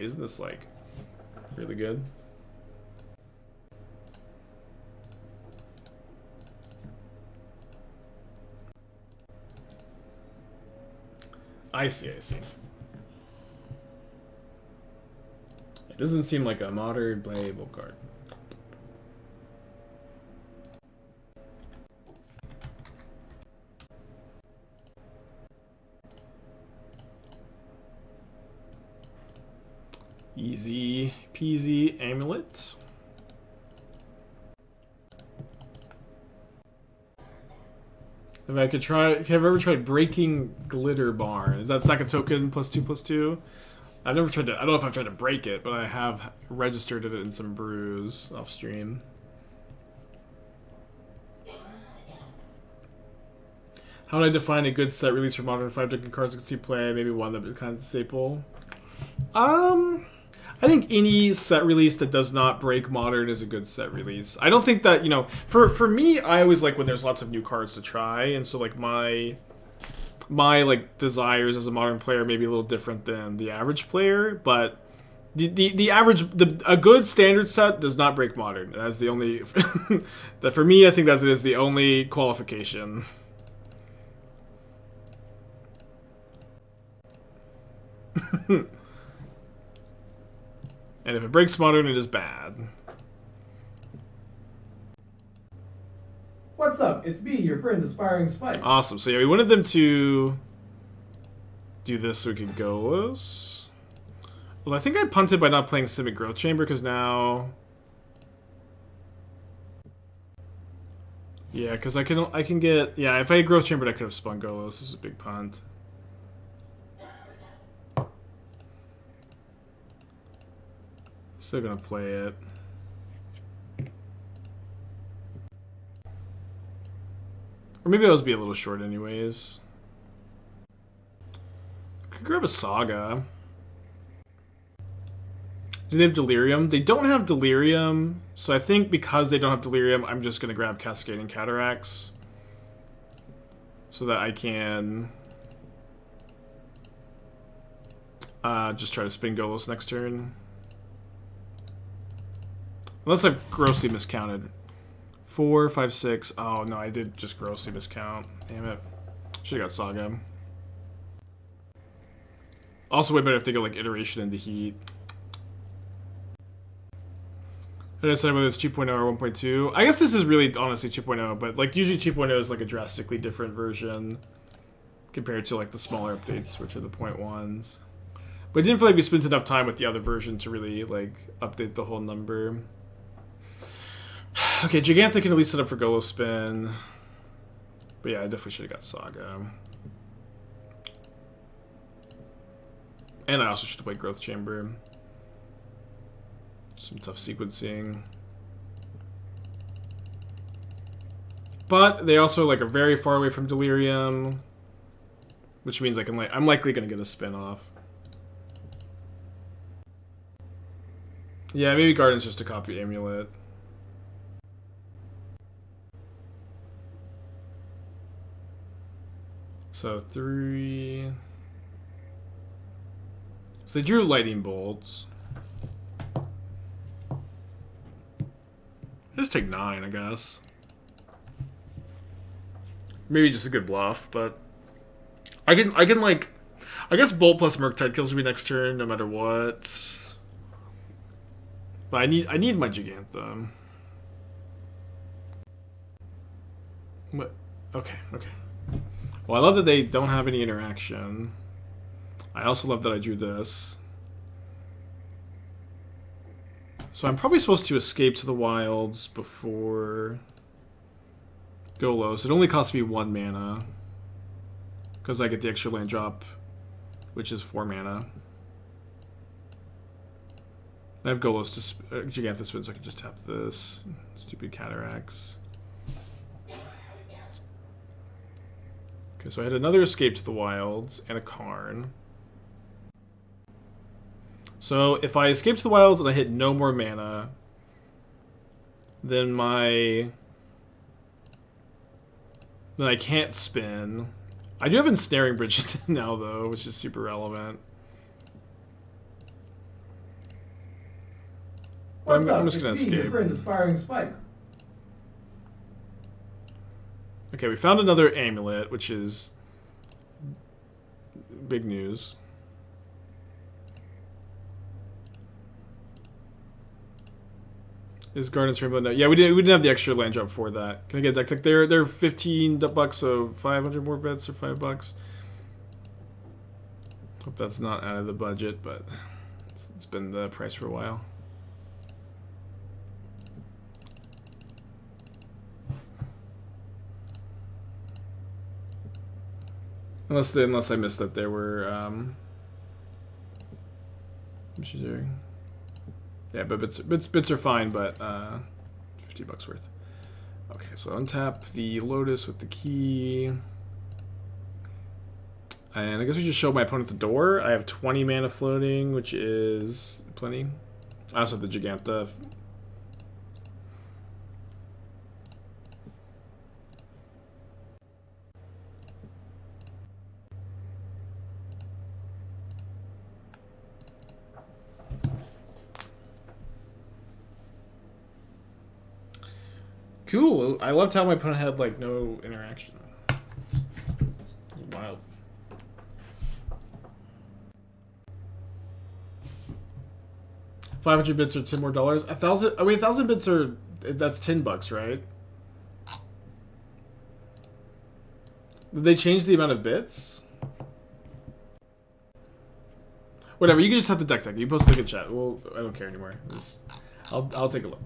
isn't this like really good? I see, I see. It doesn't seem like a modern playable card. Easy peasy amulet. If I could try, have I ever tried breaking Glitter Barn? Is that second token +2/+2? I've never tried to. I don't know if I've tried to break it, but I have registered it in some brews off stream. How would I define a good set release for modern 5 token cards that can see play? Maybe one that kind of staple. I think any set release that does not break modern is a good set release. I don't think that, you know, for me, I always like when there's lots of new cards to try, and so like my like desires as a modern player may be a little different than the average player, but the average a good standard set does not break modern. That's the only that for me I think that is the only qualification. And if it breaks modern, it is bad. What's up? It's me, your friend Aspiring Spike. Awesome. So yeah, we wanted them to do this so we could Golos. Well, I think I punted by not playing Simic Growth Chamber because now... Yeah, because I can get... Yeah, if I had Growth Chambered, I could have spun Golos. This is a big punt. Still gonna play it. Or maybe I'll just be a little short anyways. Could grab a Saga. Do they have Delirium? They don't have Delirium, so I think because they don't have Delirium, I'm just gonna grab Cascading Cataracts. So that I can... just try to spin Golos next turn. Unless I've grossly miscounted. 4, 5, 6. Oh no, I did just grossly miscount. Damn it. Should've got Saga. Also way better if they go like Iteration into Heat. Did I say whether it's 2.0 or 1.2? I guess this is really honestly 2.0, but like usually 2.0 is like a drastically different version compared to like the smaller updates, which are the 0.1s. But I didn't feel like we spent enough time with the other version to really like update the whole number. Okay, Jegantha can at least set up for Golos spin. But yeah, I definitely should have got Saga. And I also should have played Growth Chamber. Some tough sequencing. But they also like are very far away from Delirium. Which means I can like I'm likely gonna get a spin off. Yeah, maybe Garden's just a copy Amulet. So 3. So they drew Lightning Bolts. Just take 9, I guess. Maybe just a good bluff, but I can like I guess Bolt plus Murktide kills me next turn no matter what. But I need my Jegantha. What? Okay. Well, I love that they don't have any interaction. I also love that I drew this. So I'm probably supposed to escape to the wilds before Golos. It only costs me 1 mana. Because I get the extra land drop, which is 4 mana. I have Golos to Jegantha spin, so I can just tap this. Stupid Cataracts. Okay, so I had another escape to the wilds and a Karn. So if I escape to the wilds and I hit no more mana, then I can't spin. I do have Ensnaring Bridge now though, which is super relevant. What's up? I'm just gonna It's me, your escape. friend Aspiring Spike. Okay, we found another amulet, which is big news. Is Gardens Rainbow? No. Yeah, we didn't have the extra land drop for that. Can I get a deck tech? They're $15, so 500 more bits or $5. Hope that's not out of the budget, but it's been the price for a while. Unless I missed that there were what's she doing? Yeah, but bits are fine, but $50 worth. Okay, so untap the Lotus with the key. And I guess we just show my opponent the door. I have 20 mana floating, which is plenty. I also have the Jegantha. Cool. I loved how my opponent had like no interaction. Wild. $500 bits or $10 more. 1,000. I mean, 1,000 bits are that's $10, right? Did they change the amount of bits? Whatever. You can just have the deck tech. You post a good chat. Well, I don't care anymore. I'll take a look.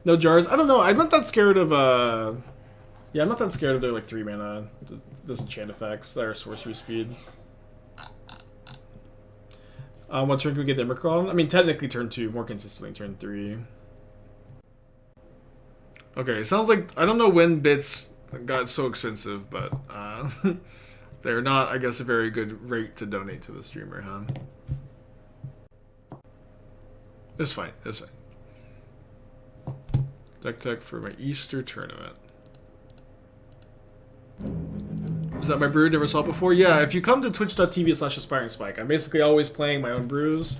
No jars. I don't know. I'm not that scared of yeah, I'm not that scared of their like 3 mana disenchant effects that are sorcery speed. What turn can we get the Emrakul on? I mean, technically turn 2, more consistently turn 3. Okay, it sounds like I don't know when bits got so expensive, but they're not, I guess, a very good rate to donate to the streamer, huh? It's fine. It's fine. Deck tech for my Easter tournament. Is that my brew never saw before? Yeah, if you come to twitch.tv/aspiringspike, I'm basically always playing my own brews.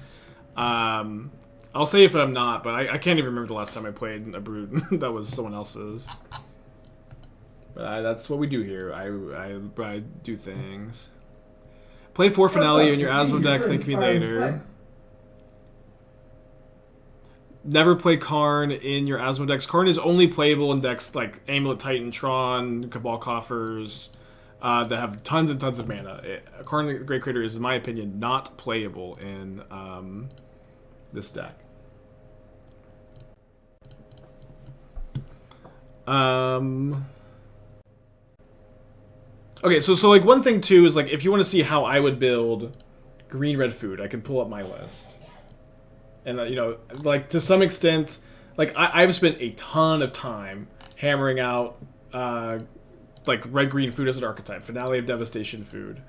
I'll say if I'm not, but I can't even remember the last time I played a brew that was someone else's. But that's what we do here. I do things. Play 4 Finale in your Asmo deck, thank me later. Never play Karn in your Asmo decks. Karn is only playable in decks like Amulet Titan, Tron, Cabal Coffers, that have tons and tons of mana. Karn the Great Creator is, in my opinion, not playable in this deck. Okay, so like one thing too is like if you want to see how I would build green-red food, I can pull up my list. And, you know, like, to some extent, like, I've spent a ton of time hammering out, like, red-green food as an archetype. Finale of Devastation food.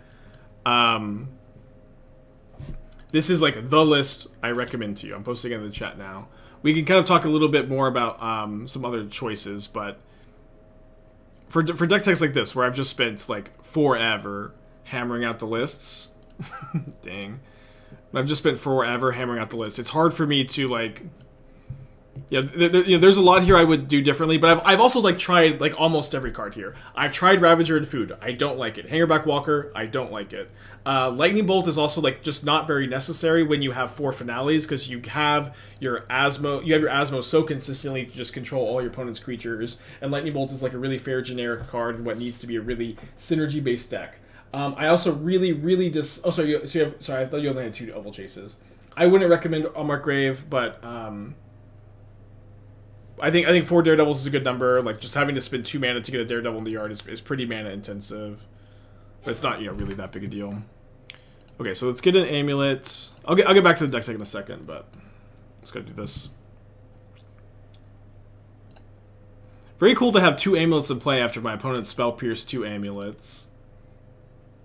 This is, like, the list I recommend to you. I'm posting it in the chat now. We can kind of talk a little bit more about some other choices, but for deck techs like this, where I've just spent, like, forever hammering out the lists. Dang. I've just spent forever hammering out the list. It's hard for me to, like... Yeah, there's a lot here I would do differently, but I've also, like, tried, like, almost every card here. I've tried Ravager and Food. I don't like it. Hangerback Walker. I don't like it. Lightning Bolt is also, like, just not very necessary when you have 4 Finales, because you have your Asmo... You have your Asmo so consistently to just control all your opponent's creatures, and Lightning Bolt is, like, a really fair generic card in what needs to be a really synergy-based deck. I also really oh, sorry. Sorry, I thought you only had 2 Oval Chases. I wouldn't recommend Markgrave, but I think 4 Daredevils is a good number. Like just having to spend 2 mana to get a Daredevil in the yard is pretty mana intensive, but it's not really that big a deal. Okay, so let's get an amulet. I'll get back to the deck tech in a second, but let's go do this. Very cool to have 2 amulets in play after my opponent spell pierced 2 amulets.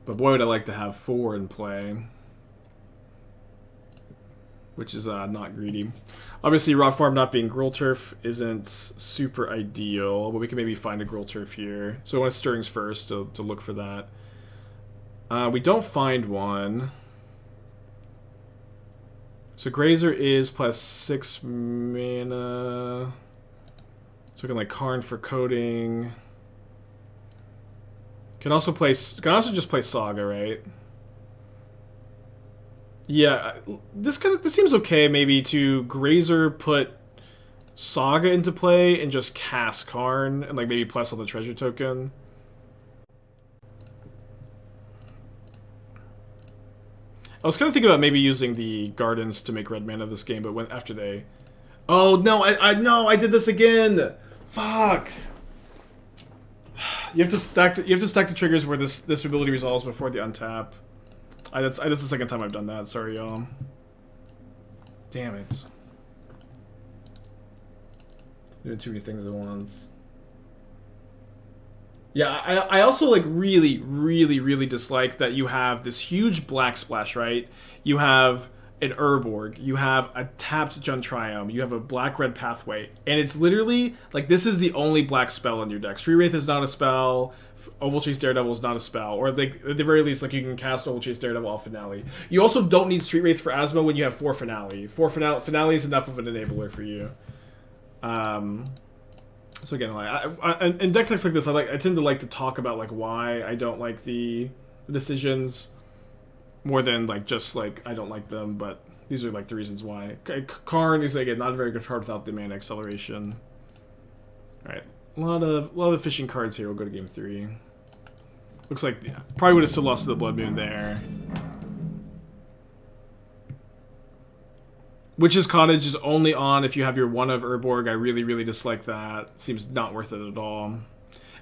But boy, would I like to have 4 in play. Which is not greedy. Obviously, Rot Farm not being Gruul Turf isn't super ideal, but we can maybe find a Gruul Turf here. So I want Stirrings first to look for that. We don't find one. So Grazer is plus 6 mana. So we can like Karn for coating. Can also just play Saga, right? Yeah, this seems okay. Maybe to Grazer put Saga into play and just cast Karn and like maybe plus on the treasure token. I was kind of thinking about maybe using the Gardens to make red mana this game, but when after they, oh no, I did this again. Fuck. You have to stack the triggers where this ability resolves before the untap. That's the second time I've done that. Sorry, y'all. Damn it. Doing too many things at once. Yeah, I also like really dislike that you have this huge black splash, right? You have an Urborg, you have a tapped Juntriome, you have a black-red pathway, and it's literally, like, this is the only black spell in your deck. Street Wraith is not a spell, Oval Chase Daredevil is not a spell, or like, at the very least, like, you can cast Oval Chase Daredevil off Finale. You also don't need Street Wraith for Asmo when you have 4 Finale. Finale is enough of an enabler for you. So again, like, in deck techs like this, I tend to like to talk about like why I don't like the decisions more than like just like I don't like them, but these are like the reasons why. Karn is again not a very good card without the mana acceleration. All right, a lot of fishing cards here. We'll go to game 3. Looks like yeah, probably would have still lost to the Blood Moon there. Witch's Cottage is only on if you have your one of Urborg. I really dislike that. Seems not worth it at all.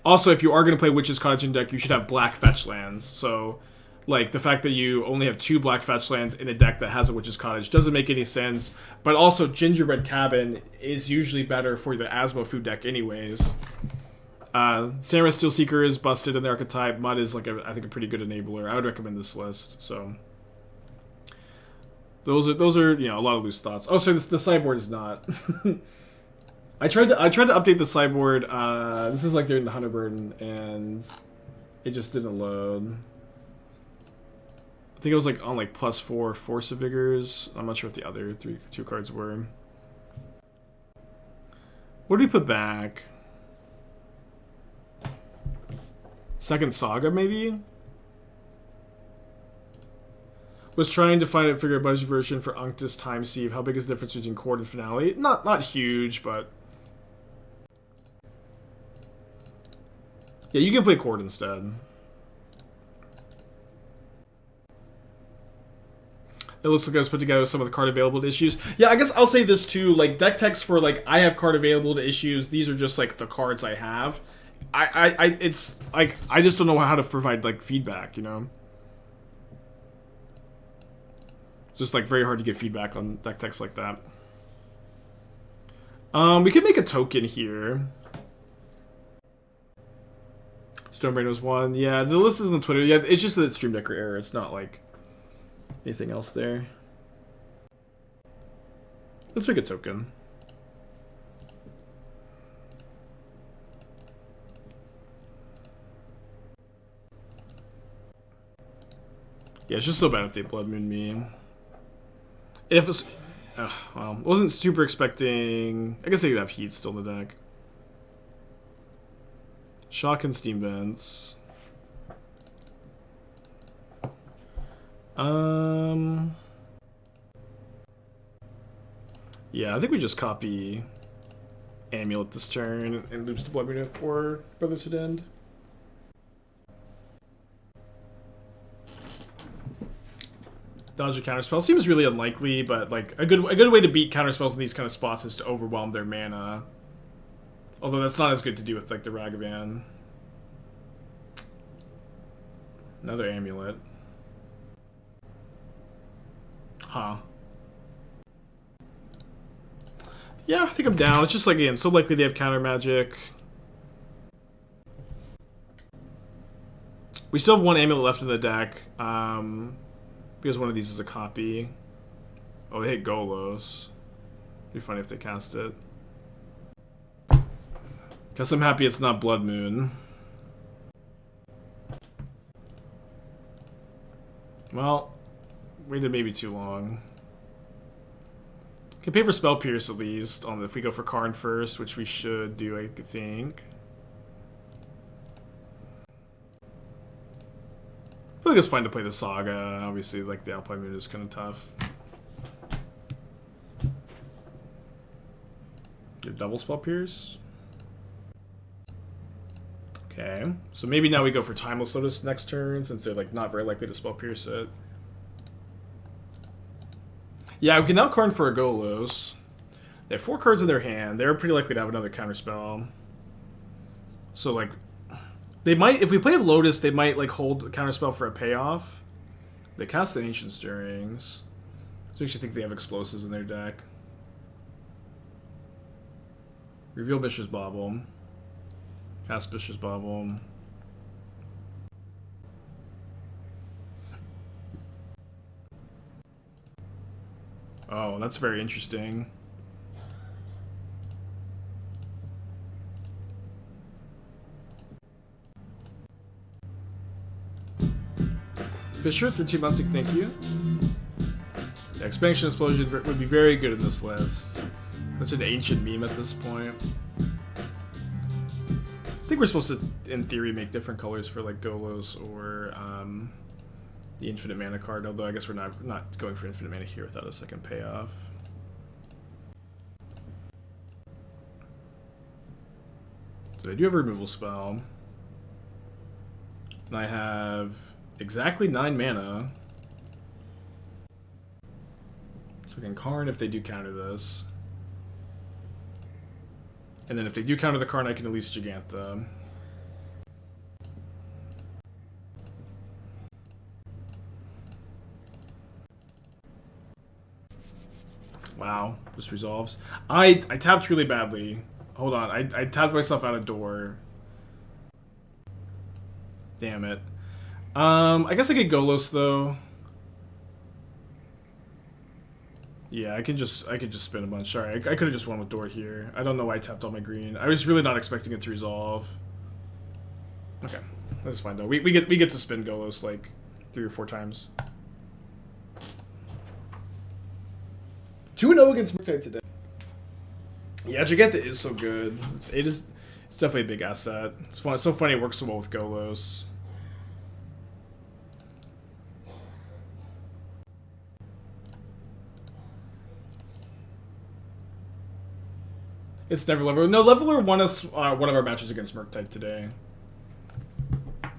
Also, if you are going to play Witch's Cottage in deck, you should have black fetch lands. So, like, the fact that you only have 2 black fetch lands in a deck that has a Witch's Cottage doesn't make any sense. But also, Gingerbread Cabin is usually better for the Asmo food deck anyways. Samurai Steel Seeker is busted in the archetype. Mud is, like, I think, a pretty good enabler. I would recommend this list, so... Those are you know a lot of loose thoughts. Oh, sorry, the sideboard is not. I tried to update the sideboard. This is like during the Hunter Burden, and it just didn't load. I think it was like on like +4 Force of Vigors. I'm not sure what the other 2 cards were. What did we put back? Second Saga, maybe? Was trying to figure a budget version for Unctus Time Sieve. How big is the difference between Chord and Finale? Not huge, but... Yeah, you can play Chord instead. It looks like I was put together some of the card available to issues. Yeah, I guess I'll say this too. Like, deck text for, like, I have card available to issues. These are just, like, the cards I have. It's, like, I just don't know how to provide, like, feedback, you know? It's just like very hard to get feedback on deck text like that. We could make a token here. Stonebrain was 1. Yeah, the list is on Twitter. Yeah, it's just that it's Stream Decker error. It's not like anything else there. Let's make a token. Yeah, it's just so bad if they Blood Moon me. If it's... well, wasn't super expecting... I guess they could have Heat still in the deck. Shock and Steam Vents. Yeah, I think we just copy Amulet this turn and loops the Blood Moon for Brotherhood End. Dodge a counterspell seems really unlikely, but like a good way to beat counterspells in these kind of spots is to overwhelm their mana. Although that's not as good to do with like the Ragavan. Another Amulet. Huh. Yeah, I think I'm down. It's just like again, so likely they have counter magic. We still have 1 Amulet left in the deck. Because one of these is a copy. Oh, they hit Golos. It'd be funny if they cast it. Guess I'm happy it's not Blood Moon. Well, waited maybe too long. Can pay for Spell Pierce at least, if we go for Karn first, which we should do, I think. I feel like it's fine to play the Saga. Obviously, like, the Alpine Moon is kind of tough. Your double Spell Pierce. Okay, so maybe now we go for Timeless Lotus next turn, since they're, like, not very likely to Spell Pierce it. Yeah, we can now Karn for a Golos. They have 4 cards in their hand. They're pretty likely to have another counterspell. So, like, they might, if we play Lotus, they might, like, hold a counterspell for a payoff. They cast the Ancient Stirrings. So we should think they have explosives in their deck. Reveal Bishop's Bauble. Cast Bishop's Bauble. Oh, that's very interesting. Fisher, 13 months, thank you. The Expansion Explosion would be very good in this list. Such an ancient meme at this point. I think we're supposed to, in theory, make different colors for like Golos or the Infinite Mana card, although I guess we're not going for Infinite Mana here without a second payoff. So I do have a removal spell. And I have exactly 9 mana. So I can Karn if they do counter this. And then if they do counter the Karn, I can at least Jegantha. Wow, this resolves. I tapped really badly. Hold on, I tapped myself out of door. Damn it. I guess I could Golos though. Yeah, I could just spin a bunch. Sorry, I could have just won with door here. I don't know why I tapped all my green. I was really not expecting it to resolve. Okay, that's fine though. We get to spin Golos like 3 or 4 times. 2-0 against Murktide today. Yeah, Jegantha is so good. It's definitely a big asset. It's fun. It's so funny it works so well with Golos. It's never Leveler. No, Leveler won us one of our matches against Murktide today.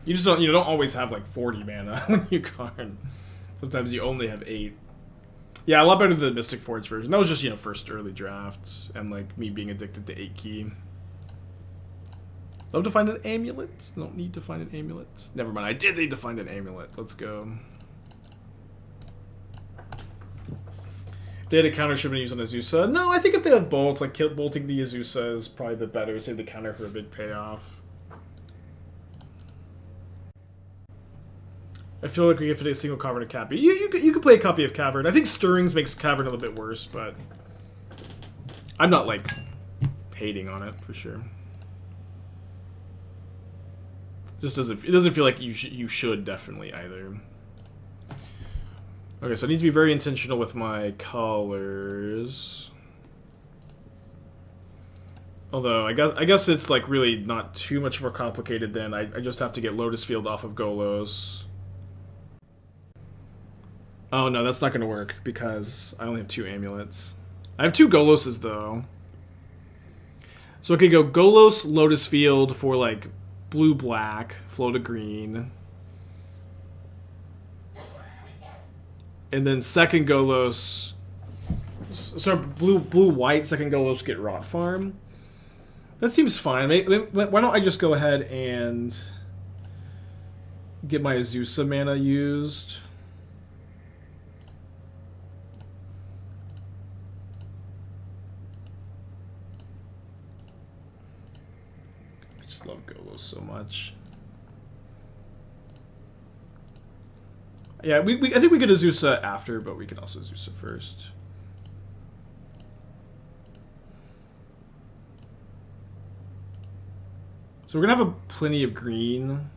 You just don't always have like 40 mana when you Karn. Sometimes you only have 8. Yeah, a lot better than the Mystic Forge version. That was just, first early drafts and like me being addicted to 8 key. Love to find an amulet. Don't need to find an amulet. Never mind. I did need to find an amulet. Let's go. If they had a counter, should have been used on Azusa. No, I think if they have bolts, like bolting the Azusa is probably a bit better. Save the counter for a big payoff. I feel like we get a single Cavern of Cappy. You could play a copy of Cavern. I think Stirrings makes Cavern a little bit worse, but I'm not like hating on it for sure. Just it doesn't feel like you should definitely either. Okay, so I need to be very intentional with my colors. Although I guess it's like really not too much more complicated than I just have to get Lotus Field off of Golos. Oh no, that's not going to work because I only have 2 amulets. I have 2 Goloses though. So I could go Golos, Lotus Field for like blue-black, float a green. And then second Golos... Sorry, blue-white, second Golos get Rot Farm. That seems fine. Why don't I just go ahead and get my Azusa mana used? I just love Golos so much. Yeah, I think we get Azusa after, but we can also Azusa first. So we're gonna have plenty of green.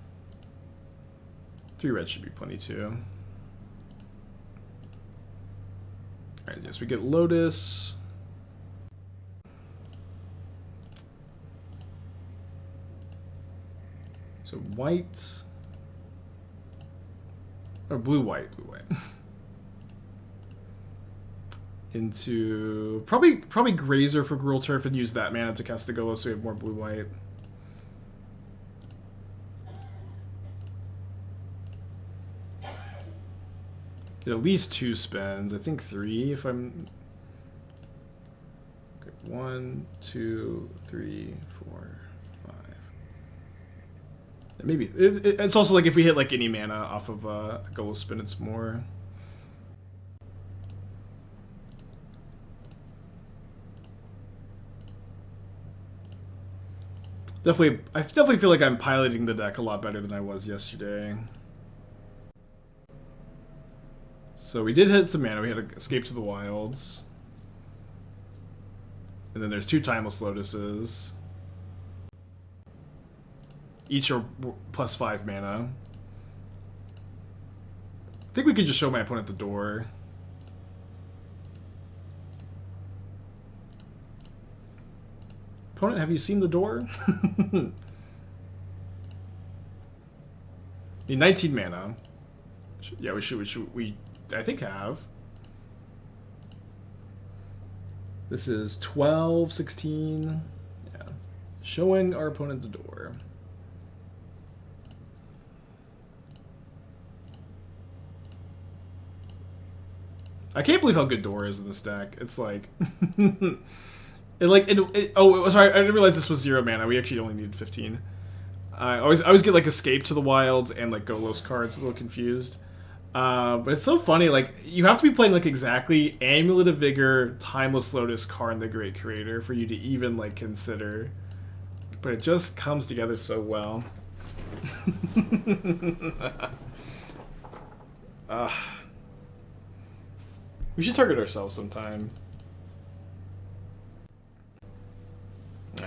3 red should be plenty too. Alright, yes, we get Lotus. So white. Or blue-white. Blue-white. Into probably Grazer for Gruul Turf and use that mana to cast the Golos so we have more blue-white. Get at least 2 spins. I think 3 if I'm... Okay, 1, 2, 3, 4, 5. Maybe it's also like if we hit like any mana off of a Golos spin, it's more. I definitely feel like I'm piloting the deck a lot better than I was yesterday. So we did hit some mana. We had to Escape to the Wilds. And then there's 2 Timeless Lotuses. Each are +5 mana. I think we could just show my opponent the door. Opponent, have you seen the door? Need 19 mana. Yeah, we I think have. This is 12, 16. Yeah. Showing our opponent the door. I can't believe how good door is in this deck. It's like... oh, sorry, I didn't realize this was 0 mana. We actually only needed 15. I always get like Escape to the Wilds and like Golos cards, a little confused. But it's so funny, like, you have to be playing like exactly Amulet of Vigor, Timeless Lotus, Karn the Great Creator for you to even like consider. But it just comes together so well. We should target ourselves sometime.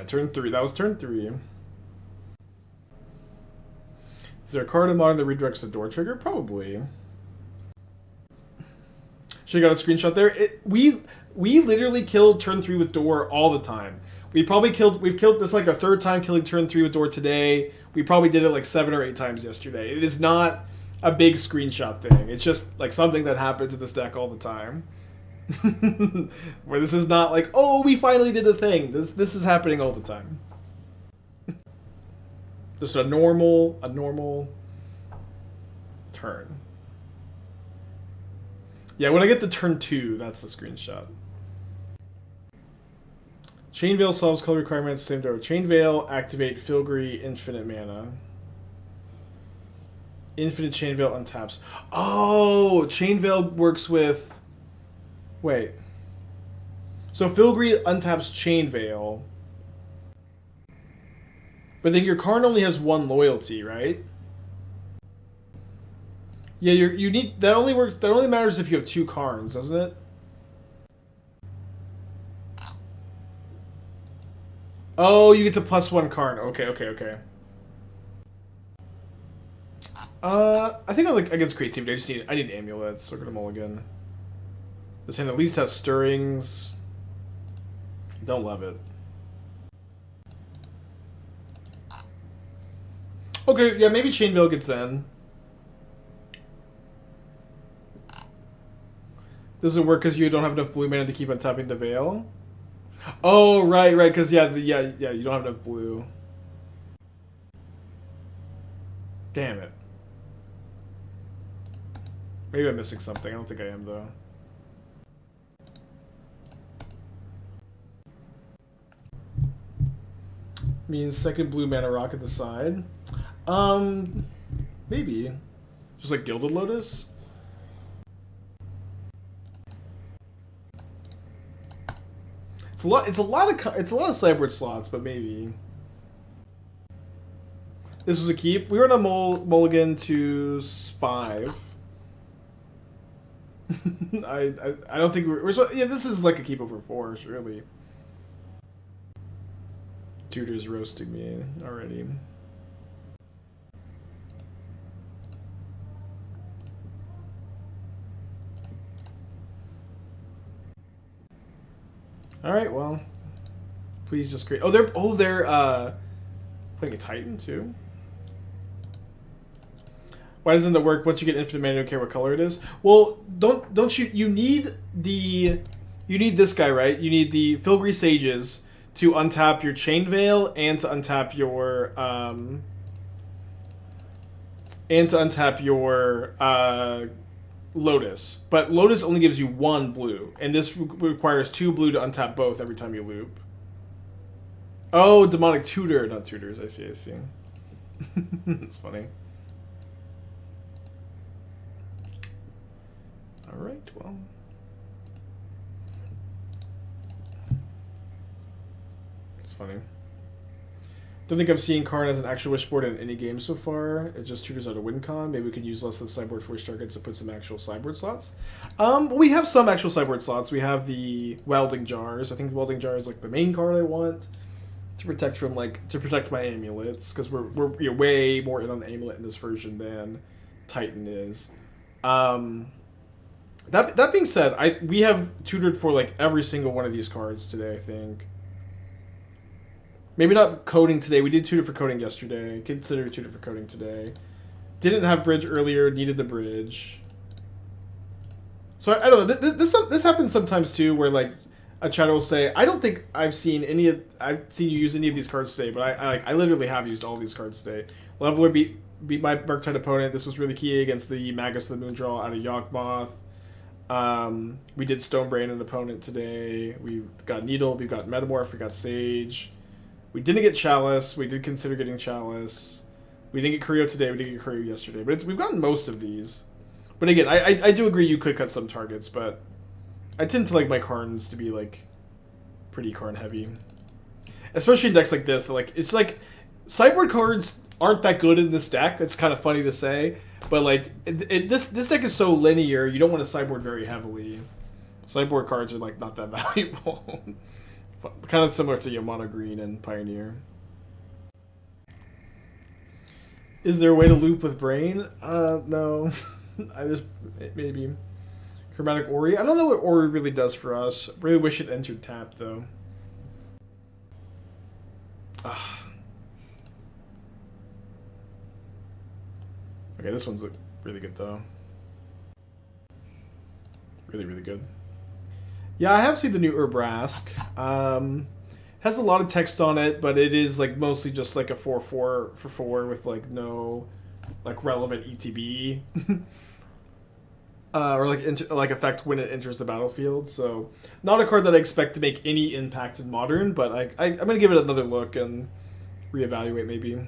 Turn 3. That was turn 3. Is there a card in Modern that redirects the door trigger? Probably. Should have got a screenshot there. We literally killed turn 3 with door all the time. We've killed this like our 3rd time killing turn 3 with door today. We probably did it like 7 or 8 times yesterday. It is not a big screenshot thing. It's just like something that happens in this deck all the time. Where this is not like, oh, we finally did the thing. This is happening all the time. Just a normal turn. Yeah, when I get to turn 2, that's the screenshot. Chain Veil solves color requirements, same door. Chain Veil, activate Filigree, infinite mana. Infinite Chain Veil untaps. Oh, Chain Veil works with... Wait. So Filigree untaps Chain Veil. But then your Karn only has 1 loyalty, right? Yeah, you need... That only works... That only matters if you have 2 Karns, doesn't it? Oh, you get to +1 Karn. Okay. I think against Great Team, I need amulets. So we're gonna mulligan. This hand at least has stirrings. Don't love it. Okay, yeah, maybe Chain Veil gets in. Doesn't work because you don't have enough blue mana to keep on tapping the Veil. Oh, right, because yeah, you don't have enough blue. Damn it. Maybe I'm missing something. I don't think I am, though. Means second blue mana rock at the side. Maybe. Just like Gilded Lotus? It's a lot of sideboard slots, but maybe. This was a keep. We were on a mulligan to 5. I don't think we're yeah, this is like a keep over 4, surely. Tutor's roasting me already. All right, well, please just create. They're playing a Titan too. Why doesn't it work once you get infinite mana? Don't care what color it is. Well, don't you need this guy, right? You need the Filigree Sages to untap your Chain Veil and to untap your Lotus. But Lotus only gives you 1 blue, and this requires 2 blue to untap both every time you loop. Oh, Demonic Tutor, not tutors. I see. It's funny. Alright, well. It's funny. Don't think I've seen Karn as an actual wish board in any game so far. It just tutors out a win con. Maybe we could use less of the sideboard for targets to put some actual sideboard slots. We have some actual sideboard slots. We have the Welding Jars. I think the Welding Jar is like the main card I want to protect from to protect my amulets, because we're way more in on the amulet in this version than Titan is. That being said, we have tutored for like every single one of these cards today, I think. Maybe not coding today. We did tutor for coding yesterday. Consider tutor for coding today. Didn't have bridge earlier. Needed the bridge. So I don't know. This happens sometimes too, where like a chatter will say, "I don't think I've seen you use any of these cards today," but I literally have used all these cards today. Leveler beat my Murktide opponent. This was really key against the Magus of the Moondraw out of Yawgmoth. We did Stonebrain an opponent today. We got Needle. We got Metamorph. We got Sage. We didn't get Chalice. We did consider getting Chalice. We didn't get Curio today. We didn't get Curio yesterday. But we've gotten most of these. But again, I do agree you could cut some targets, but I tend to like my Karns to be like pretty Karn heavy. Especially in decks like this. It's like sideboard cards aren't that good in this deck. It's kind of funny to say. But like this deck is so linear, you don't want to sideboard very heavily. Sideboard cards are like not that valuable. Kind of similar to Yamana Green and Pioneer. Is there a way to loop with Brain? No. Maybe. Chromatic Ori. I don't know what Ori really does for us. Really wish it entered tap though. Okay, this one's really good though. Really, really good. Yeah, I have seen the new Urbrask. Has a lot of text on it, but it is like mostly just like a 4/4 for 4 with like no like relevant ETB or like effect when it enters the battlefield. So not a card that I expect to make any impact in Modern, but I'm gonna give it another look and reevaluate maybe.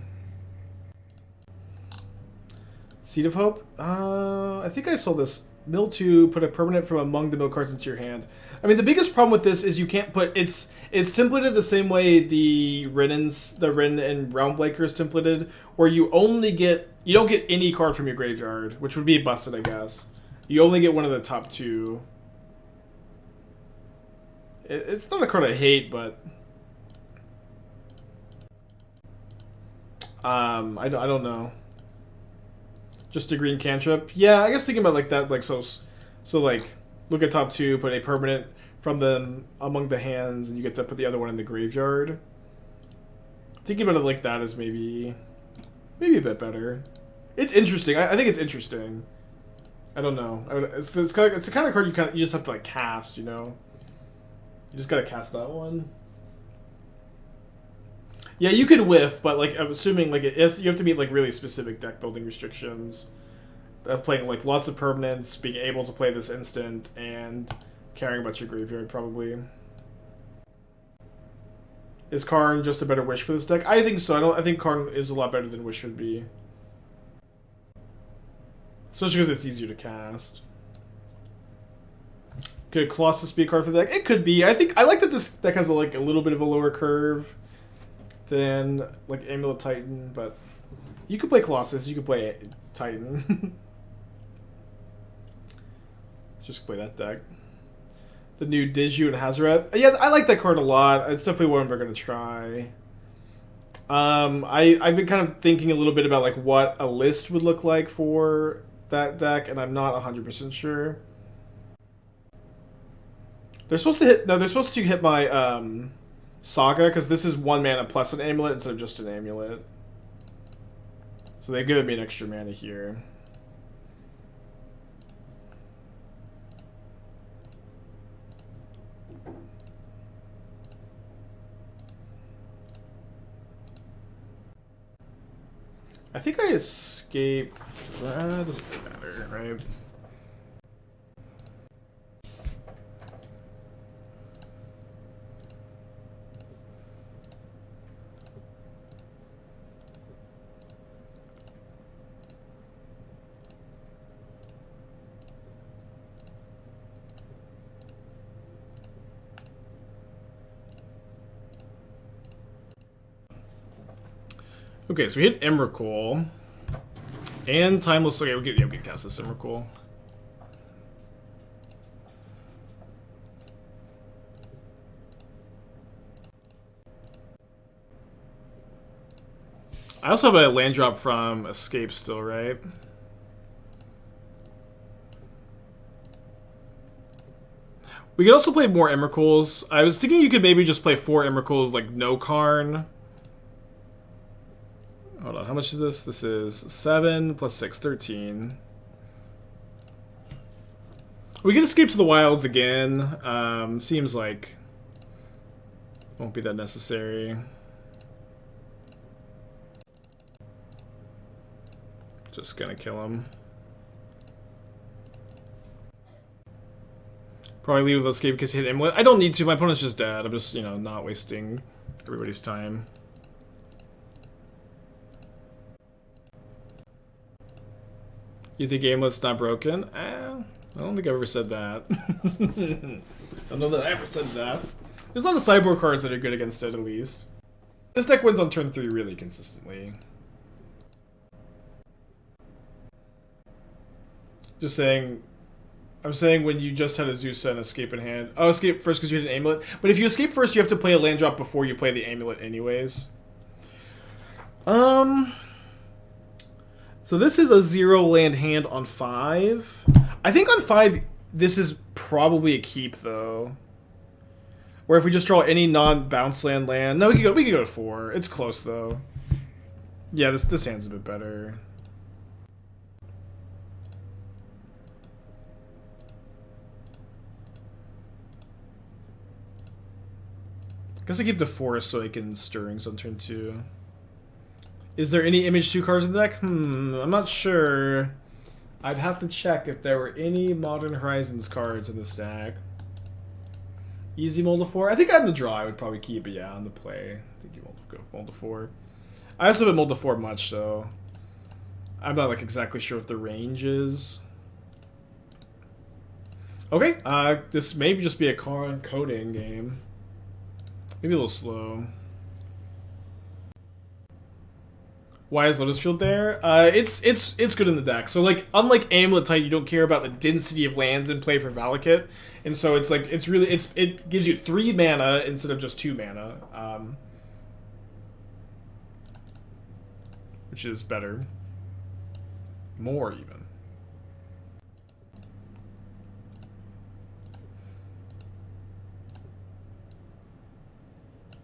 Seed of Hope. I think I saw this. Mill 2, put a permanent from among the mill cards into your hand. I mean, the biggest problem with this is you can't put... It's templated the same way the Rin and Realmbreaker is templated, where you don't get any card from your graveyard, which would be busted, I guess. You only get one of the top 2. It's not a card I hate, but... I don't know. Just a green cantrip. Yeah, I guess thinking about like that, like so like look at top 2, put a permanent from them among the hands, and you get to put the other one in the graveyard. Thinking about it like that is maybe a bit better. It's interesting. I think it's interesting. I don't know. It's the kind of card you just have to like cast. You know, you just gotta cast that one. Yeah, you could whiff, but like I'm assuming like you have to meet like really specific deck building restrictions. Playing like lots of permanents, being able to play this instant, and caring about your graveyard probably. Is Karn just a better wish for this deck? I think so. I think Karn is a lot better than Wish would be. Especially because it's easier to cast. Could Colossus be a card for the deck? It could be. I like that this deck has a little bit of a lower curve than like Amulet Titan, but you could play Colossus, you could play Titan. Just play that deck. The new Diju and Hazoret. Yeah, I like that card a lot. It's definitely one we're gonna try. I've been kind of thinking a little bit about like what a list would look like for that deck, and I'm not 100% sure. They're supposed to hit my Saga, because this is 1 mana plus an amulet instead of just an amulet. So they've given me an extra mana here. I think I escaped. Doesn't really matter, right? Okay, so we hit Emrakul and Timeless. Okay, we can cast this Emrakul. I also have a land drop from Escape still, right? We could also play more Emrakuls. I was thinking you could maybe just play 4 Emrakuls, like no Karn. Hold on, how much is this? This is 7 plus 6, 13. We can escape to the wilds again. Seems like won't be that necessary. Just gonna kill him. Probably leave with escape because he hit Amulet. I don't need to. My opponent's just dead. I'm just, you know, not wasting everybody's time. You think Amulet's not broken? I don't think I've ever said that. I don't know that I ever said that. There's a lot of sideboard cards that are good against it, at least. This deck wins on turn 3 really consistently. Just saying... I'm saying when you just had Azusa and Escape in hand. Oh, Escape first because you had an Amulet. But if you Escape first, you have to play a land drop before you play the Amulet anyways. So this is a 0 land hand on 5. I think on 5, this is probably a keep, though. Where if we just draw any non-bounce land. No, we could go to 4. It's close, though. Yeah, this hand's a bit better. Guess I keep the forest so I can Stirrings on turn 2. Is there any Image 2 cards in the deck? I'm not sure. I'd have to check if there were any Modern Horizons cards in this deck. Easy Mold to 4. I think on the draw I would probably keep it, yeah, on the play. I think you go Mold to 4. I also haven't Mold to 4 much, so I'm not like exactly sure what the range is. Okay, this may just be a coating game. Maybe a little slow. Why is Lotus Field there? It's good in the deck. So like, unlike Amulet Titan, you don't care about the density of lands in play for Valakut, and so it's like it gives you 3 mana instead of just 2 mana, which is better, more even.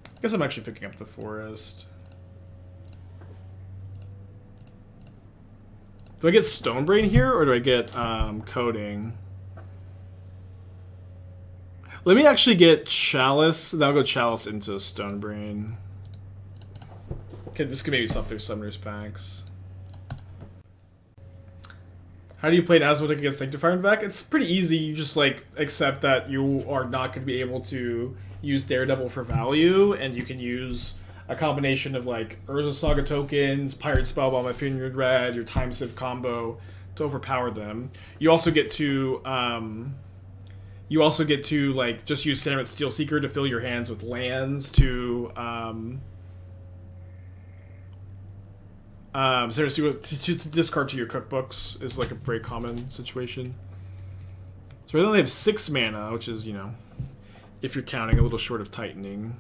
I guess I'm actually picking up the forest. Do I get Stonebrain here, or do I get Coating? Let me actually get Chalice, then I'll go Chalice into Stonebrain. Okay, this could maybe stop their Summoner's Packs. How do you play an Asmodee against Sanctifier in Vac? It's pretty easy. You just like accept that you are not going to be able to use Daredevil for value, and you can use a combination of like Urza Saga tokens, Pirate Spellbomb, my Fingered Red, your Time Sieve combo to overpower them. You also get to like just use Samet Steelseeker to fill your hands with lands to to discard to your cookbooks is like a very common situation. So I only have 6 mana, which is, you know, if you're counting, a little short of tightening.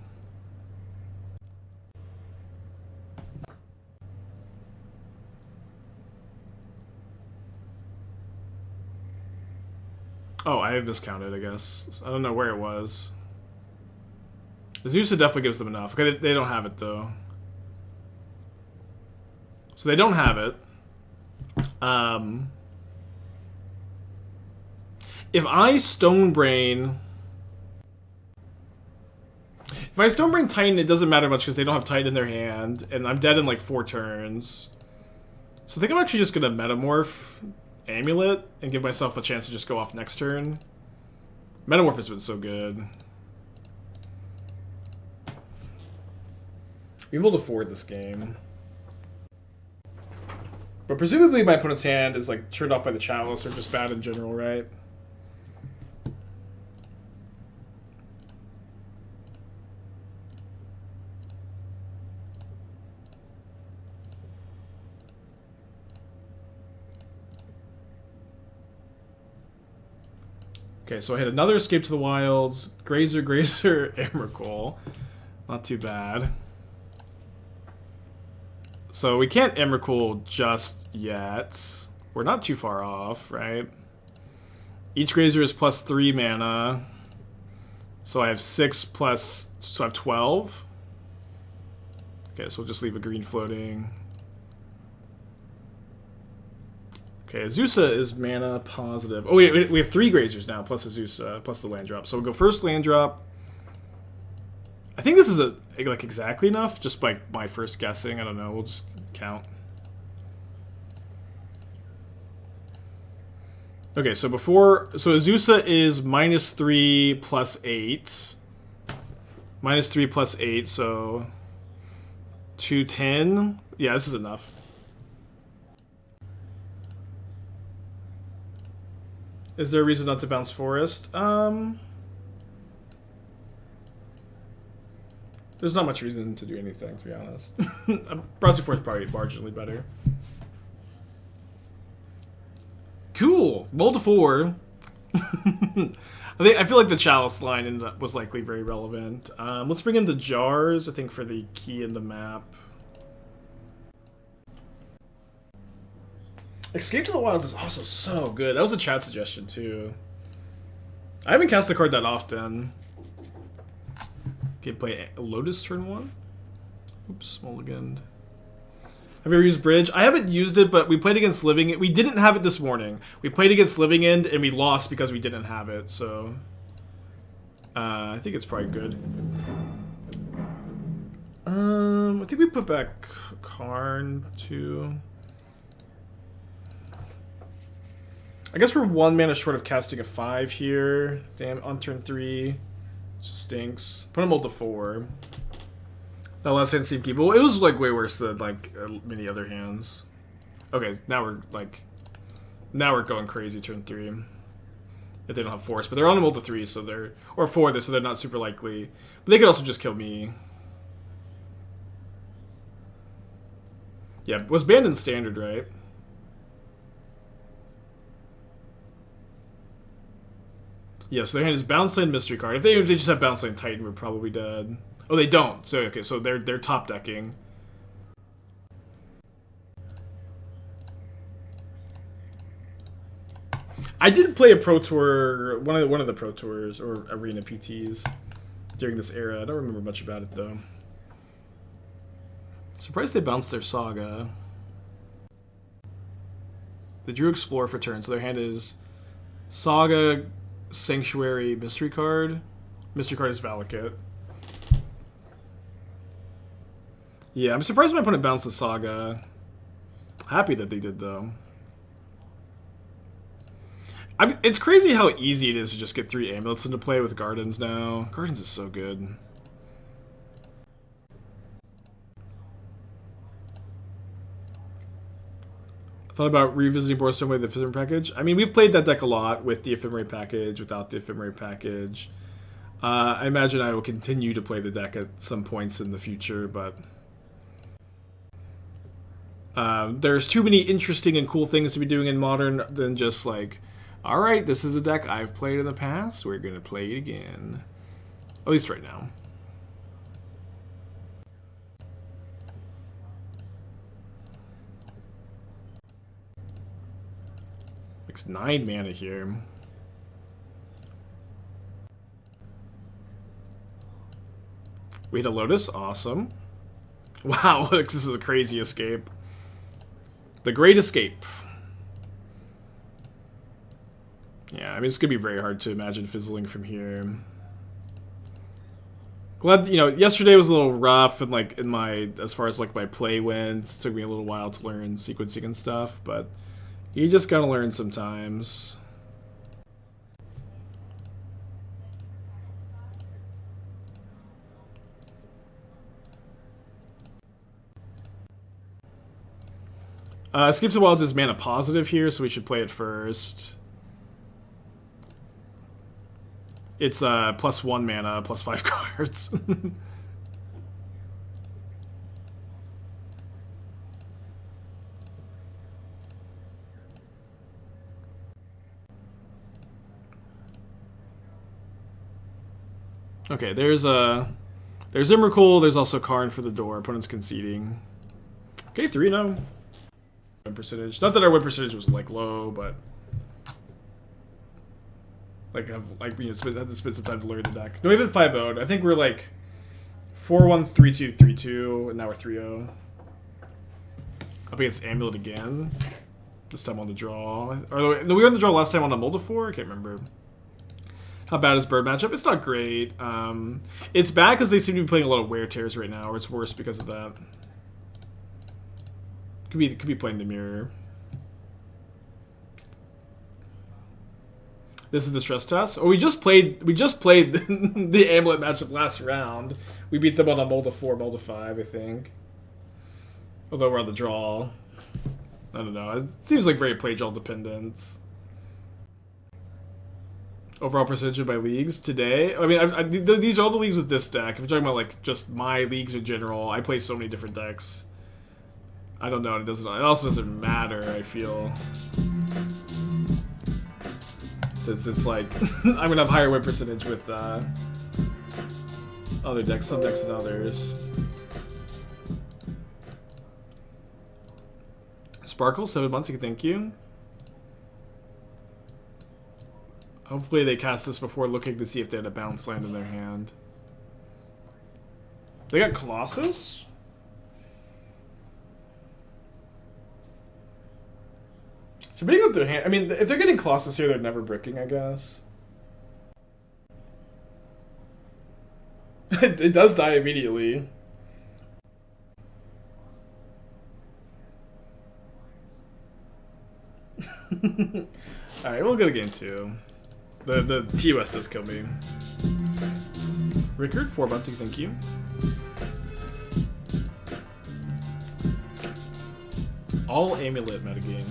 Oh, I have miscounted, I guess. I don't know where it was. Azusa definitely gives them enough. Okay, they don't have it, though. So they don't have it. If I Stonebrain Titan, it doesn't matter much because they don't have Titan in their hand, and I'm dead in like 4 turns. So I think I'm actually just going to Metamorph Amulet and give myself a chance to just go off next turn. Metamorph has been so good. We're able to forward this game. But presumably my opponent's hand is like turned off by the Chalice or just bad in general, right? Okay, so I hit another Escape to the Wilds, Grazer, Emrakul. Not too bad. So we can't Emrakul just yet. We're not too far off, right? Each Grazer is plus 3 mana. So I have 6 plus... So I have 12. Okay, so we'll just leave a green floating. Okay, Azusa is mana positive. Oh, wait, we have 3 Grazers now, plus Azusa, plus the land drop. So we'll go first land drop. I think this is like exactly enough, just by my first guessing. I don't know, we'll just count. Okay, so Azusa is -3 plus 8. -3 plus 8, so 210. Yeah, this is enough. Is there a reason not to bounce Forest? There's not much reason to do anything, to be honest. Bouncing Forest probably marginally better. Cool! Roll to 4. I feel like the Chalice line was likely very relevant. Let's bring in the jars, I think, for the key in the map. Escape to the Wilds is also so good. That was a chat suggestion, too. I haven't cast a card that often. Okay, play Lotus turn 1. Oops, mulliganed. Have you ever used Bridge? I haven't used it, but we played against Living End. We didn't have it this morning. We played against Living End, and we lost because we didn't have it, so... I think it's probably good. I think we put back Karn, too. I guess we're 1 mana short of casting a 5 here. Damn, on turn 3. Just stinks. Put him ult to 4. That last hand seemed keepable. It was like way worse than like many other hands. Okay, now we're going crazy turn 3. If they don't have force, but they're on a ult to 3, so they're or 4, so they're not super likely. But they could also just kill me. Yeah, was banned in standard, right? Yeah, so their hand is Bounce Land Mystery card. If they just have Bounce Land Titan, we're probably dead. Oh, they don't. So okay, so they're top decking. I did play a Pro Tour, one of the Pro Tours or Arena PTs during this era. I don't remember much about it though. Surprised they bounced their Saga. They drew Explore for turn, so their hand is Saga, Sanctuary, Mystery card. Mystery card is Valakut. Yeah, I'm surprised my opponent bounced the Saga. Happy that they did, though. It's crazy how easy it is to just get 3 Amulets into play with Gardens now. Gardens is so good. Thought about revisiting Borestorm with the Ephemery package. I mean, we've played that deck a lot with the Ephemery package, without the Ephemery package. I imagine I will continue to play the deck at some points in the future, but... there's too many interesting and cool things to be doing in Modern than just like, alright, this is a deck I've played in the past, we're going to play it again. At least right now. It's 9 mana here. We hit a Lotus, awesome. Wow, this is a crazy escape. The Great Escape. Yeah, I mean, it's going to be very hard to imagine fizzling from here. Glad, yesterday was a little rough and like in my, as far as like my play went, it took me a little while to learn sequencing and stuff, but you just gotta learn sometimes. Escape to the Wilds is mana positive here, so we should play it first. It's +1 mana, +5 cards. Okay, there's Emrakul, there's also Karn for the door. Opponent's conceding. Okay, 3-0. Win percentage. Not that our win percentage was like low, but had to spend some time to learn the deck. No, we haven't 5-0'd. I think we're like 4-1, 3-2, 3-2, and now we're 3-0. Up against Amulet again. This time on the draw. Or, no, we were on the draw last time on a Moldifor? I can't remember. How bad is Bird matchup? It's not great. It's bad because they seem to be playing a lot of wear tears right now, or it's worse because of that. Could be playing the mirror. This is the stress test. Oh, we just played the Amulet matchup last round. We beat them on a Molda 4, Molda 5, I think. Although we're on the draw. I don't know. It seems like very play draw dependent. Overall percentage of my leagues today. I mean, these are all the leagues with this deck. If you're talking about like just my leagues in general, I play so many different decks. I don't know. It also doesn't matter. I feel since it's like I'm gonna have higher win percentage with other decks, some decks than others. Sparkle, 7 months. Thank you. Hopefully they cast this before looking to see if they had a bounce land in their hand. They got Colossus? So being up their hand, I mean, if they're getting Colossus here, they're never bricking, I guess. It does die immediately. Alright, we'll go to game 2. The TOS does kill me. Rickard, 4 months, thank you. All Amulet metagame.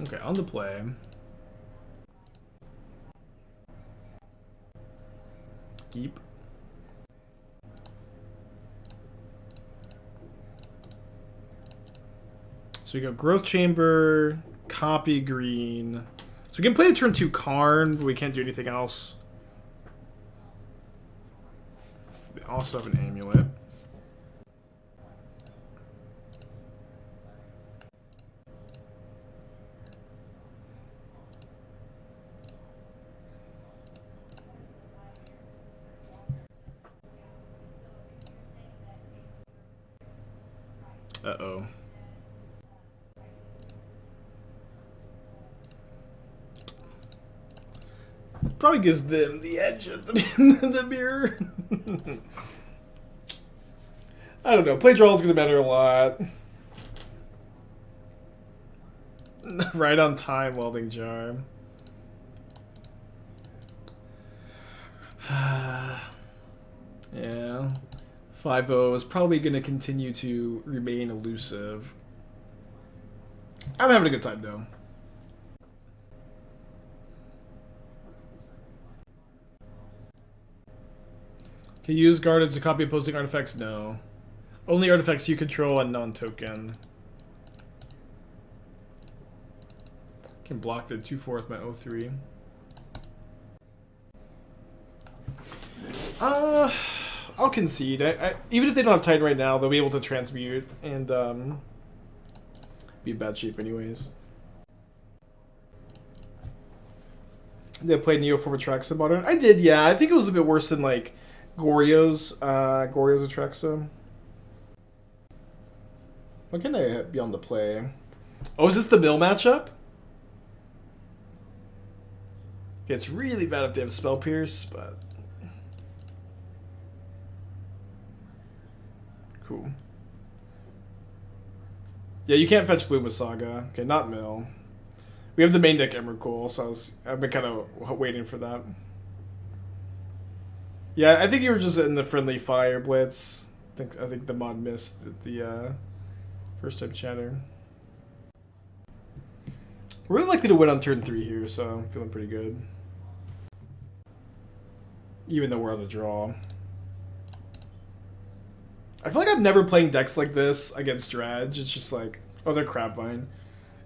Okay, on the play. Keep. So we go Growth Chamber, copy green. So we can play a turn 2 Karn, but we can't do anything else. We also have an Amulet. Uh-oh. Probably gives them the edge of the mirror. I don't know. Play draw is going to matter a lot. Right on time, Welding Jar. Yeah. 5-0 is probably going to continue to remain elusive. I'm having a good time, though. Can you use Gardens to copy opposing artifacts? No. Only artifacts you control and non-token. Can block the 2/4 with my O3. I'll concede. Even if they don't have Titan right now, they'll be able to transmute and be in bad shape anyways. They played Neo for Atraxa Modern. I did, yeah. I think it was a bit worse than like Goryo's Atraxa. What can I be on the play? Oh, is this the mill matchup? It's really bad if they have Spell Pierce, but... Cool. Yeah, you can't fetch Bloom with Saga. Okay, not Mill. We have the main deck Emrakul, so I've been kind of waiting for that. Yeah, I think you were just in the friendly fire blitz. I think the mod missed the first time chatter. We're really likely to win on turn 3 here, so I'm feeling pretty good. Even though we're on the draw. I feel like I'm never playing decks like this against Dredge. It's just like, oh, they're Crabvine.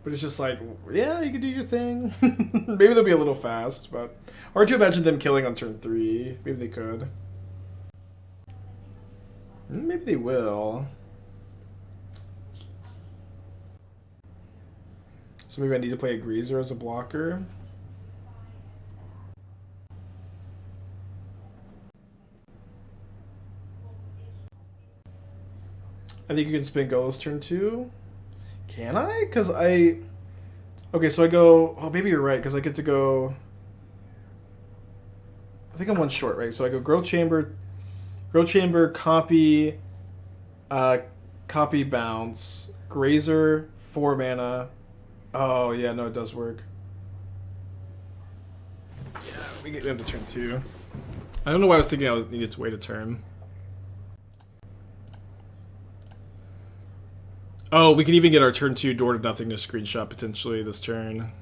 But it's just like, yeah, you can do your thing. Maybe they'll be a little fast, but hard to imagine them killing on turn 3. Maybe they could. Maybe they will. So maybe I need to play a Grazer as a blocker. I think you can spin Golos turn 2. Can I? Because I... Okay, so I go... Oh, maybe you're right, because I get to go... I think I'm one short, right? So I go Growth Chamber, copy, copy bounce, Grazer, 4 mana. Oh, yeah, no, it does work. Yeah, we have the turn 2. I don't know why I was thinking I needed to wait a turn. Oh, we could even get our turn 2 door to nothing to screenshot potentially this turn.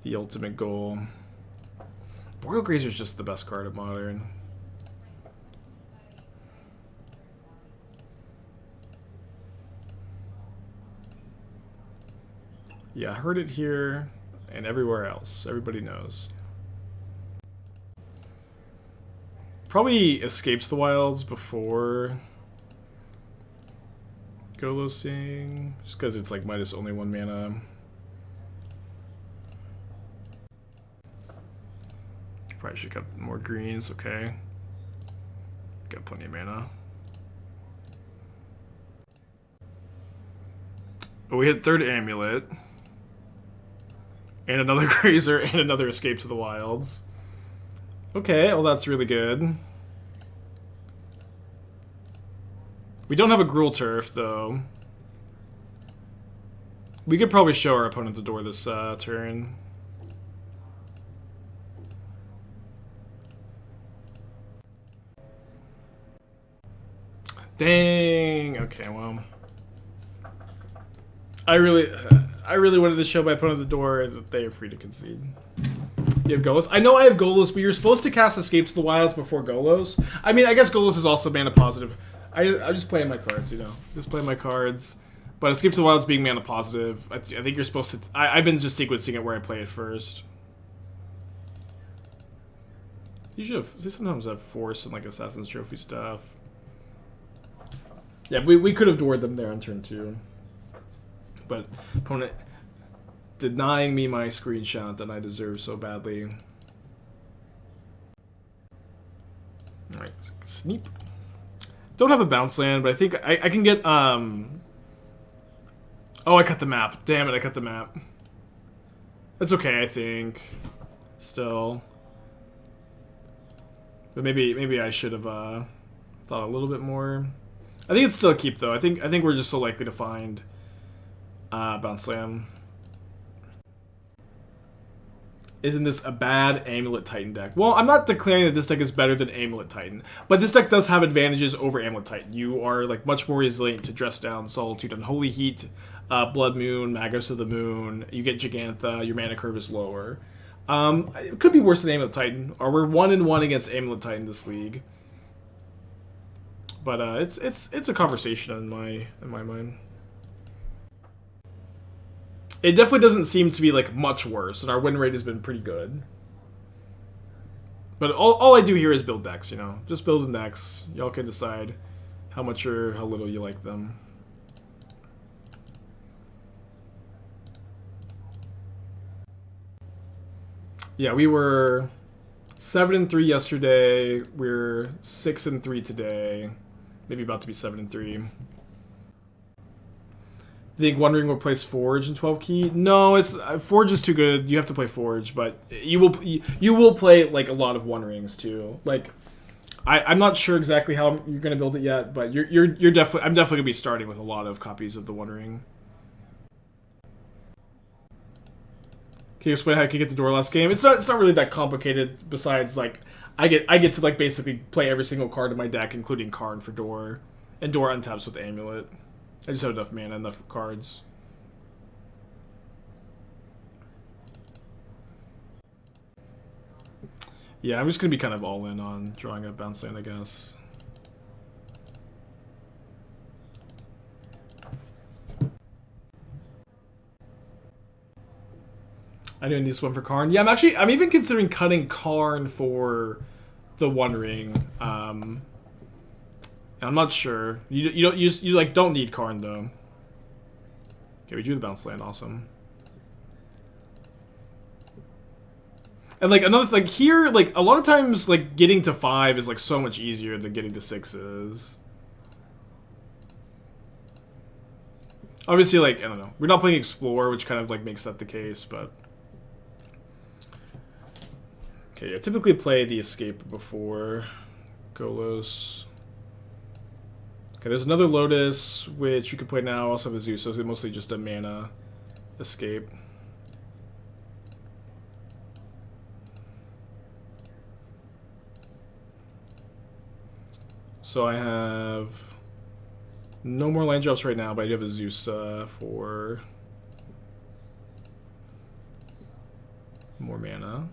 The ultimate goal. Arboreal Grazer is just the best card at Modern. Yeah, I heard it here and everywhere else. Everybody knows. Probably escapes the wilds before Golosing, just because it's like minus only 1 mana. Probably should cut more greens, okay. Got plenty of mana. But we hit 3rd Amulet. And another Grazer and another Escape to the Wilds. Okay, well that's really good. We don't have a Gruul Turf, though. We could probably show our opponent the door this turn. Dang. Okay, well. I really wanted to show my opponent the door that they are free to concede. You have Golos? I know I have Golos, but you're supposed to cast Escape to the Wilds before Golos. I mean, I guess Golos is also mana positive. I'm just playing my cards, you know. Just playing my cards. But Escape to the Wilds being mana positive, I think you're supposed to... I've been just sequencing it where I play it first. You should have... They sometimes have Force and like Assassin's Trophy stuff. Yeah, we could have doored them there on turn 2. But opponent denying me my screenshot that I deserve so badly. Alright, Sneep. Don't have a bounce land, but I think I can get, Oh, I cut the map. Damn it, I cut the map. That's okay, I think. Still. But maybe I should have, thought a little bit more. I think it's still a keep, though. I think we're just so likely to find, bounce land. Isn't this a bad Amulet Titan deck? Well, I'm not declaring that this deck is better than Amulet Titan, but this deck does have advantages over Amulet Titan. You are like much more resilient to Dress Down, Solitude, Unholy Heat, Blood Moon, Magus of the Moon. You get Jegantha, your mana curve is lower. It could be worse than Amulet Titan, or we're 1-1 against Amulet Titan this league. But it's a conversation in my mind. It definitely doesn't seem to be like much worse, and our win rate has been pretty good. But all I do here is build decks, you know. Just building decks. Y'all can decide how much or how little you like them. Yeah, we were 7-3 yesterday. We're 6-3 today. Maybe about to be 7-3. I think Wondering will place Forge in 12 key. No, it's Forge is too good. You have to play Forge, but you will play like a lot of Wonderings too. Like I'm not sure exactly how you're gonna build it yet, but you're definitely I'm definitely gonna be starting with a lot of copies of the Wondering. Can you explain how I could get the door last game? It's not really that complicated. Besides, like I get to like basically play every single card in my deck, including Karn for door, and door untaps with the Amulet. I just have enough mana, enough cards. Yeah, I'm just gonna be kind of all in on drawing a bounce land, I guess. I do need this one for Karn. Yeah, I'm even considering cutting Karn for the One Ring. I'm not sure. You like don't need Karn though. Okay, we drew the bounce land. Awesome. And like another like here, like a lot of times, like getting to 5 is like so much easier than getting to 6s. Obviously, like I don't know, we're not playing Explore, which kind of like makes that the case, but. Okay, I typically play the Escape before Golos. Okay, there's another Lotus, which you can play now. Also have Azusa, so it's mostly just a mana escape. So I have no more land drops right now, but I do have Azusa for more mana.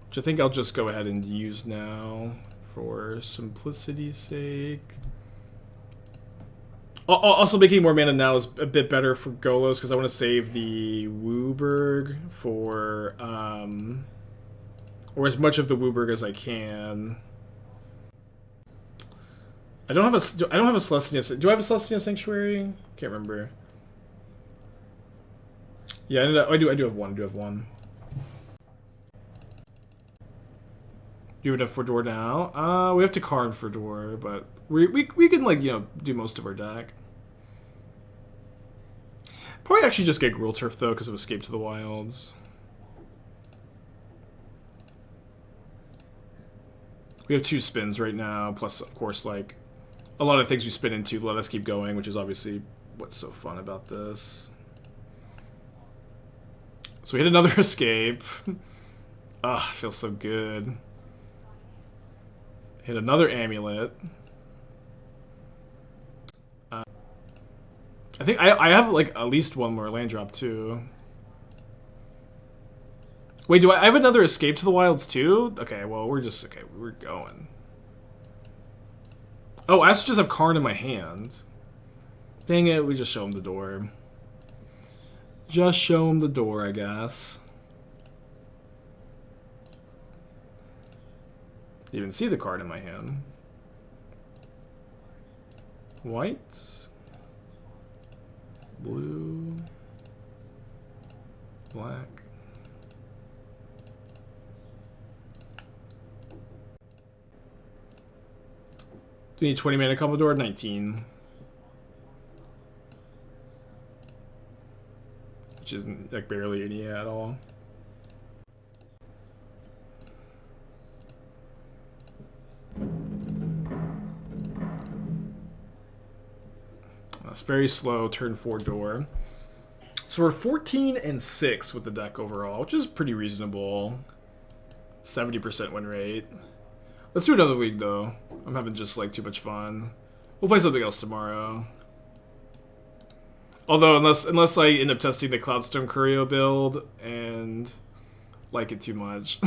Which I think I'll just go ahead and use now for simplicity's sake. Also, making more mana now is a bit better for Golos because I want to save the Wooburg for, or as much of the Wooburg as I can. I don't have a Selesnya. Do I have a Selesnya Sanctuary? Can't remember. Yeah, I do have one. Do enough for door now. We have to Karn for door, but we can like do most of our deck. Probably actually just get Gruul Turf though because of Escape to the Wilds. We have 2 spins right now, plus of course like a lot of things we spin into let us keep going, which is obviously what's so fun about this. So we hit another Escape. Ah, feels so good. Hit another Amulet. I think I have like at least one more land drop too. Wait, do I have another Escape to the Wilds too? Okay, well we're going. Oh, I also just have Karn in my hand. Dang it, we just show him the door. Just show him the door, I guess. Didn't even see the card in my hand. White. Blue. Black. Do you need 20 mana Commodore? 19. Which isn't like barely any at all. That's very slow. Turn 4 door. So we're 14-6 with the deck overall, which is pretty reasonable. 70% win rate. Let's do another league though. I'm having just like too much fun. We'll play something else tomorrow. Although unless I end up testing the Cloudstone Curio build and like it too much.